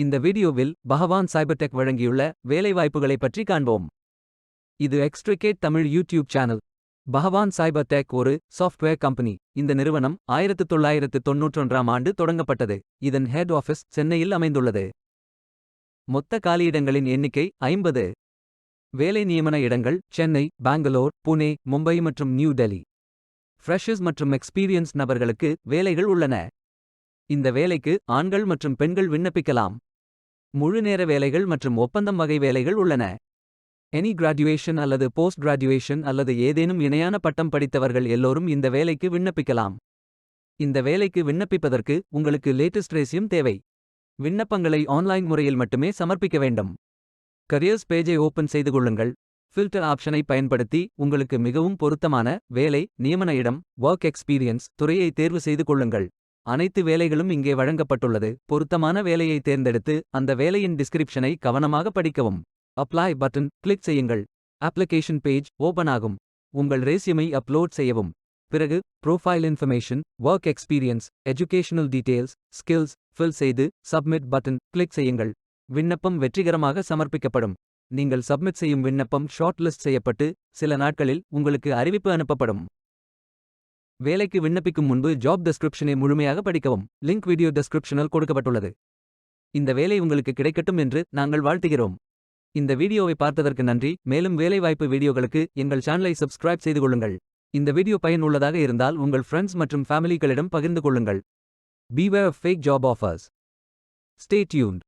இந்த வீடியோவில் பகவான் சைபர்டெக் வழங்கியுள்ள வேலைவாய்ப்புகளை பற்றி காண்போம். இது எக்ஸ்ட்ரிகேட் தமிழ் யூடியூப் சேனல். பகவான் சைபர்டெக் ஒரு சாஃப்ட்வேர் கம்பெனி. இந்த நிறுவனம் 1991ஆம் ஆண்டு தொடங்கப்பட்டது. இதன் ஹெட் ஆஃபீஸ் சென்னையில் அமைந்துள்ளது. மொத்த காலியிடங்களின் எண்ணிக்கை 50. வேலை நியமன இடங்கள் சென்னை, பெங்களூர், புனே, மும்பை மற்றும் நியூ டெல்லி. ஃப்ரெஷர்ஸ் மற்றும் எக்ஸ்பீரியன்ஸ் நபர்களுக்கு வேலைகள் உள்ளன. இந்த வேலைக்கு ஆண்கள் மற்றும் பெண்கள் விண்ணப்பிக்கலாம். முழுநேர வேலைகள் மற்றும் ஒப்பந்தம் வகை வேலைகள் உள்ளன. எனி கிராஜுவேஷன் அல்லது போஸ்ட் கிராஜுவேஷன் அல்லது ஏதேனும் இணையான பட்டம் படித்தவர்கள் எல்லோரும் இந்த வேலைக்கு விண்ணப்பிக்கலாம். இந்த வேலைக்கு விண்ணப்பிப்பதற்கு உங்களுக்கு லேட்டஸ்ட் ரெஸ்யூம் தேவை. விண்ணப்பங்களை ஆன்லைன் முறையில் மட்டுமே சமர்ப்பிக்க வேண்டும். கரியர்ஸ் பேஜை ஓபன் செய்து கொள்ளுங்கள். ஃபில்டர் ஆப்ஷனை பயன்படுத்தி உங்களுக்கு மிகவும் பொருத்தமான வேலை, நியமன இடம், ஒர்க் எக்ஸ்பீரியன்ஸ் துறையை தேர்வு செய்து கொள்ளுங்கள். அனைத்து வேலைகளும் இங்கே வழங்கப்பட்டுள்ளது. பொருத்தமான வேலையை தேர்ந்தெடுத்து அந்த வேலையின் டிஸ்கிரிப்ஷனை கவனமாக படிக்கவும். அப்ளை பட்டன் கிளிக் செய்யுங்கள். அப்ளிகேஷன் பேஜ் ஓபன் ஆகும். உங்கள் ரெஸ்யூமை அப்லோட் செய்யவும். பிறகு profile information, work experience, educational details, skills fill செய்து சப்மிட் பட்டன் கிளிக் செய்யுங்கள். விண்ணப்பம் வெற்றிகரமாக சமர்ப்பிக்கப்படும். நீங்கள் சப்மிட் செய்யும் விண்ணப்பம் ஷார்ட் லிஸ்ட் செய்யப்பட்டு சில நாட்களில் உங்களுக்கு அறிவிப்பு அனுப்பப்படும். வேலைக்கு விண்ணப்பிக்கும் முன்பு ஜாப் டெஸ்கிரிப்ஷனை முழுமையாக படிக்கவும். லிங்க் வீடியோ டெஸ்கிரிப்ஷனில் கொடுக்கப்பட்டுள்ளது. இந்த வேலை உங்களுக்கு கிடைக்கட்டும் என்று நாங்கள் வாழ்த்துகிறோம். இந்த வீடியோவை பார்த்ததற்கு நன்றி. மேலும் வேலைவாய்ப்பு வீடியோகளுக்கு எங்கள் சேனலை சப்ஸ்கிரைப் செய்து கொள்ளுங்கள். இந்த வீடியோ பயனுள்ளதாக இருந்தால் உங்கள் ஃப்ரெண்ட்ஸ் மற்றும் ஃபேமிலிகளிடம் பகிர்ந்து கொள்ளுங்கள். Beware of fake job offers. Stay tuned.